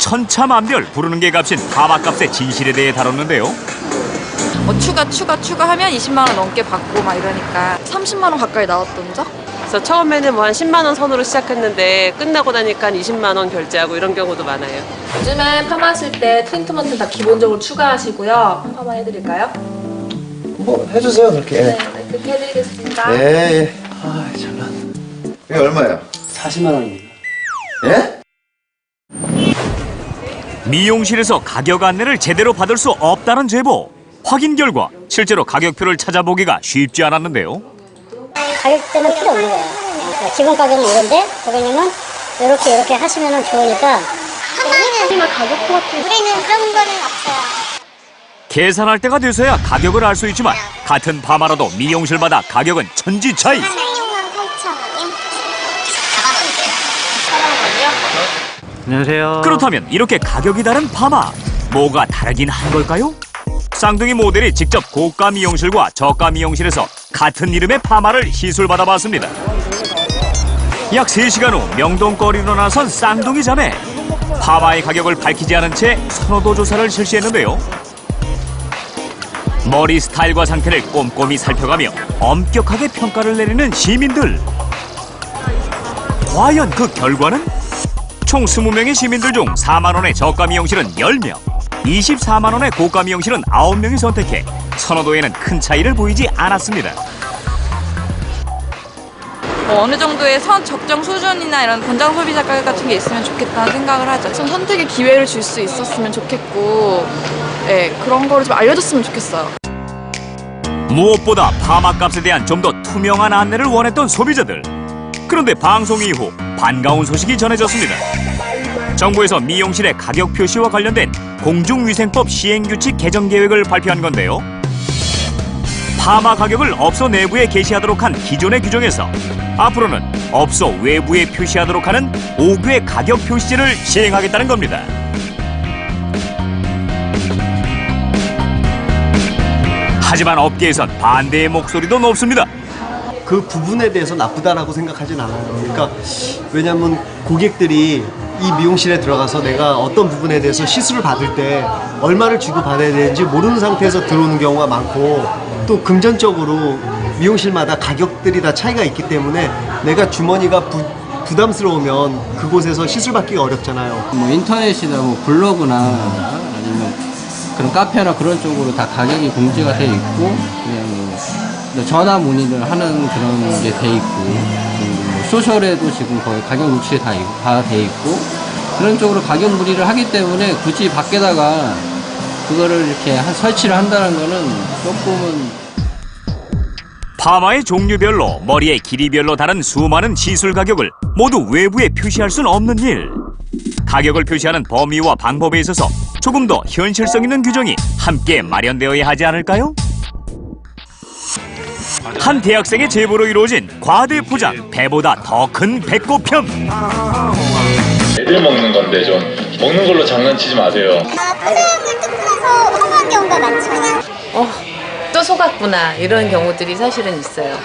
천차만별 부르는 게 값인 파마값의 진실에 대해 다뤘는데요. 추가하면 20만 원 넘게 받고 막 이러니까 30만 원 가까이 나왔던 적? 그래서 처음에는 뭐 한 10만 원 선으로 시작했는데 끝나고 나니까 20만 원 결제하고 이런 경우도 많아요. 요즘엔 파마하실 때 트리트먼트 다 기본적으로 추가하시고요. 파마 해드릴까요? 뭐 해주세요 그렇게. 네, 그렇게 해드리겠습니다. 네. 아 잘났네. 이게 얼마예요? 40만 원입니다. 예? 미용실에서 가격 안내를 제대로 받을 수 없다는 제보. 확인 결과 실제로 가격표를 찾아보기가 쉽지 않았는데요. 가격대는 필요 없는 거예요. 그러니까 기본 가격은 이런데 고객님은 이렇게 하시면 좋으니까. 우리는 가격표 같은 우리는 그런 거는 없어요. 계산할 때가 돼서야 가격을 알 수 있지만 같은 파마라도 미용실마다 가격은 천지 차이. 16만 8천 원이요? 안녕하세요. 그렇다면 이렇게 가격이 다른 파마, 뭐가 다르긴 한 걸까요? 쌍둥이 모델이 직접 고가 미용실과 저가 미용실에서 같은 이름의 파마를 시술받아봤습니다. 약 3시간 후 명동거리로 나선 쌍둥이 자매. 파마의 가격을 밝히지 않은 채 선호도 조사를 실시했는데요. 머리 스타일과 상태를 꼼꼼히 살펴가며 엄격하게 평가를 내리는 시민들. 과연 그 결과는? 총 20명의 시민들 중 4만 원의 저가 미용실은 10명, 24만 원의 고가 미용실은 9명이 선택해 선호도에는 큰 차이를 보이지 않았습니다. 어느 정도의 적정 수준이나 이런 권장 소비자 가격 같은 게 있으면 좋겠다는 생각을 하죠. 좀 선택의 기회를 줄 수 있었으면 좋겠고, 네, 그런 거를 좀 알려줬으면 좋겠어요. 무엇보다 파마값에 대한 좀 더 투명한 안내를 원했던 소비자들. 그런데 방송 이후 반가운 소식이 전해졌습니다. 정부에서 미용실의 가격 표시와 관련된 공중위생법 시행규칙 개정 계획을 발표한 건데요. 파마 가격을 업소 내부에 게시하도록 한 기존의 규정에서 앞으로는 업소 외부에 표시하도록 하는 5개 가격 표시제를 시행하겠다는 겁니다. 하지만 업계에선 반대의 목소리도 높습니다. 그 부분에 대해서 나쁘다라고 생각하진 않아요. 그러니까 왜냐하면 고객들이 이 미용실에 들어가서 내가 어떤 부분에 대해서 시술을 받을 때 얼마를 주고 받아야 되는지 모르는 상태에서 들어오는 경우가 많고, 또 금전적으로 미용실마다 가격들이 다 차이가 있기 때문에 내가 주머니가 부담스러우면 그곳에서 시술 받기가 어렵잖아요. 뭐 인터넷이나 뭐 블로그나 아니면 그런 카페나 그런 쪽으로 다 가격이 공지가 돼 있고, 그냥 뭐 전화 문의를 하는 그런 게 돼 있고, 뭐 소셜에도 지금 거의 가격 노출이 다 돼 있고, 그런 쪽으로 가격 문의를 하기 때문에 굳이 밖에다가 그거를 이렇게 설치를 한다는 거는 조금은. 파마의 종류별로 머리의 길이별로 다른 수많은 시술 가격을 모두 외부에 표시할 수는 없는 일. 가격을 표시하는 범위와 방법에 있어서 조금 더 현실성 있는 규정이 함께 마련되어야 하지 않을까요? 한 대학생의 제보로 이루어진 과대 포장, 배보다 더 큰 배꼽편. 애들 먹는 건데 좀 먹는 걸로 장난치지 마세요. 포장을 뜯어서 허무한 경우가 많죠. 또 속았구나 이런 경우들이 사실은 있어요.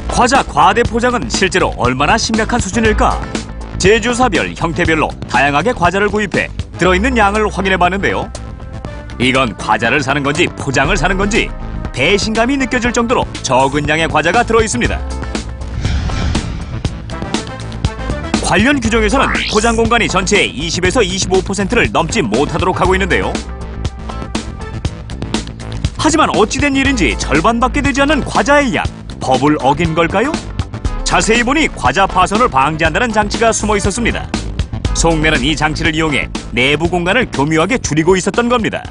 과자 과대 포장은 실제로 얼마나 심각한 수준일까? 제조사별, 형태별로 다양하게 과자를 구입해 들어있는 양을 확인해봤는데요. 이건 과자를 사는 건지 포장을 사는 건지 배신감이 느껴질 정도로 적은 양의 과자가 들어있습니다. 관련 규정에서는 포장 공간이 전체의 20에서 25%를 넘지 못하도록 하고 있는데요. 하지만 어찌된 일인지 절반밖에 되지 않는 과자의 양, 법을 어긴 걸까요? 자세히 보니 과자 파손을 방지한다는 장치가 숨어 있었습니다. 속내는 이 장치를 이용해 내부 공간을 교묘하게 줄이고 있었던 겁니다.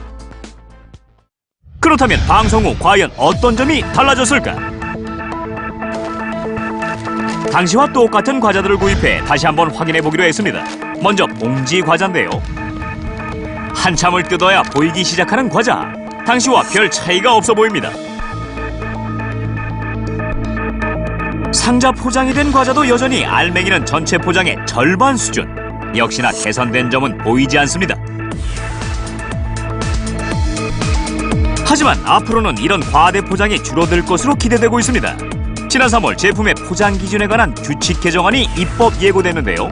그렇다면 방송 후 과연 어떤 점이 달라졌을까? 당시와 똑같은 과자들을 구입해 다시 한번 확인해 보기로 했습니다. 먼저 봉지 과자인데요. 한참을 뜯어야 보이기 시작하는 과자. 당시와 별 차이가 없어 보입니다. 상자 포장이 된 과자도 여전히 알맹이는 전체 포장의 절반 수준. 역시나 개선된 점은 보이지 않습니다. 하지만 앞으로는 이런 과대 포장이 줄어들 것으로 기대되고 있습니다. 지난 3월 제품의 포장 기준에 관한 규칙 개정안이 입법 예고됐는데요.